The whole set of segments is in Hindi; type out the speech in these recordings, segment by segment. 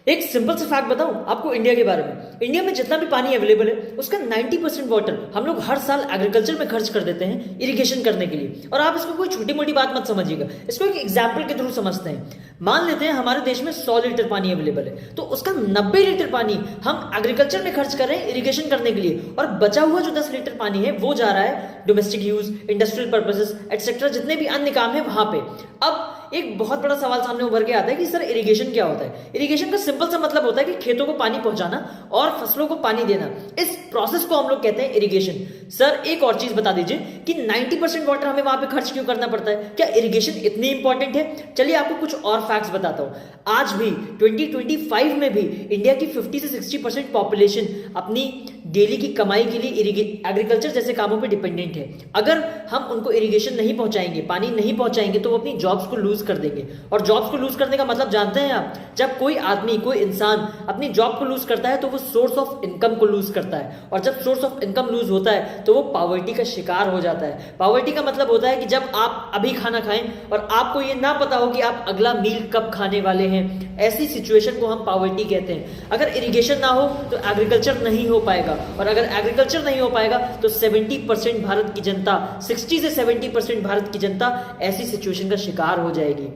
एक सिंपल सा फैक्ट बताऊं आपको इंडिया के बारे में। इंडिया में जितना भी पानी अवेलेबल है उसका 90% वाटर हम लोग हर साल एग्रीकल्चर में खर्च कर देते हैं इरिगेशन करने के लिए। और आप इसको कोई छोटी मोटी बात मत समझिएगा, इसको एक एग्जाम्पल के थ्रू समझते हैं। मान लेते हैं हमारे देश में 100 लीटर पानी अवेलेबल है, तो उसका 90 लीटर पानी हम एग्रीकल्चर में खर्च कर रहे हैं इरिगेशन करने के लिए, और बचा हुआ जो 10 लीटर पानी है वो जा रहा है domestic use, industrial purposes etcetera, जितने भी अन्य काम है वहां पे। अब एक बहुत बड़ा सवाल सामने उभर के आता है कि सर इरिगेशन क्या होता है। इरिगेशन का सिंपल सा मतलब होता है कि खेतों को पानी पहुंचाना और फसलों को पानी देना, इस प्रोसेस को हम लोग कहते हैं इरिगेशन। सर एक और चीज बता दीजिए कि 90% वाटर हमें वहां पे खर्च क्यों करना पड़ता है, क्या इरिगेशन इतनी इंपॉर्टेंट है? चलिए आपको कुछ और फैक्ट्स बताता हूं। आज भी 2025 में भी इंडिया की 50 से 60% पॉपुलेशन अपनी डेली की कमाई के लिए एग्रीकल्चर जैसे कामों पे डिपेंडेंट है। अगर हम उनको इरिगेशन नहीं पहुंचाएंगे, पानी नहीं पहुंचाएंगे, तो वो अपनी जॉब्स को लूज कर देंगे। और जॉब्स को लूज करने का मतलब जानते हैं आप? जब कोई आदमी, कोई इंसान अपनी जॉब को लूज करता है तो वो सोर्स ऑफ इनकम को लूज करता है, और जब सोर्स ऑफ इनकम लूज होता है तो वो पॉवर्टी का शिकार हो जाता है। पॉवर्टी का मतलब होता है कि जब आप अभी खाना खाएं और आपको ये ना पता हो कि आप अगला मील कब खाने वाले हैं, ऐसी सिचुएशन को हम पॉवर्टी कहते हैं। अगर इरिगेशन ना हो तो एग्रीकल्चर नहीं हो पाएगा, और अगर एग्रीकल्चर नहीं हो पाएगा तो 70% भारत की जनता, 60 से 70% भारत की जनता ऐसी सिचुएशन का शिकार हो जाएगी।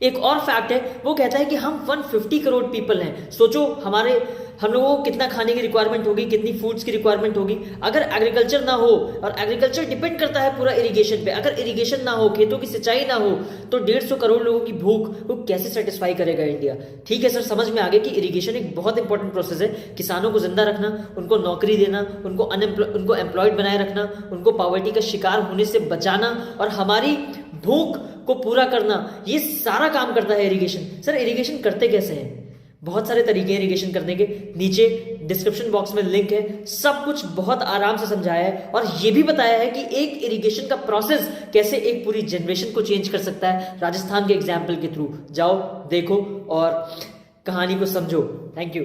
एक और फैक्ट है, वो कहता है कि हम 150 करोड़ पीपल हैं। सोचो हम लोगों को कितना खाने की रिक्वायरमेंट होगी, कितनी फूड्स की रिक्वायरमेंट होगी अगर एग्रीकल्चर ना हो। और एग्रीकल्चर डिपेंड करता है पूरा इरिगेशन पे। अगर इरिगेशन ना हो, खेतों की सिंचाई ना हो, तो 150 करोड़ लोगों की भूख वो कैसे सेटिस्फाई करेगा इंडिया? ठीक है सर, समझ में आ गया कि इरिगेशन एक बहुत इंपॉर्टेंट प्रोसेस है। किसानों को जिंदा रखना, उनको नौकरी देना, उनको एम्प्लॉयड बनाए रखना, उनको पॉवर्टी का शिकार होने से बचाना और हमारी भूख को पूरा करना, ये सारा काम करता है इरिगेशन। सर इरिगेशन करते कैसे हैं? बहुत सारे तरीके हैं इरिगेशन करने के, नीचे डिस्क्रिप्शन बॉक्स में लिंक है, सब कुछ बहुत आराम से समझाया है, और ये भी बताया है कि एक इरिगेशन का प्रोसेस कैसे एक पूरी जनरेशन को चेंज कर सकता है, राजस्थान के एग्जाम्पल के थ्रू। जाओ देखो और कहानी को समझो। Thank you.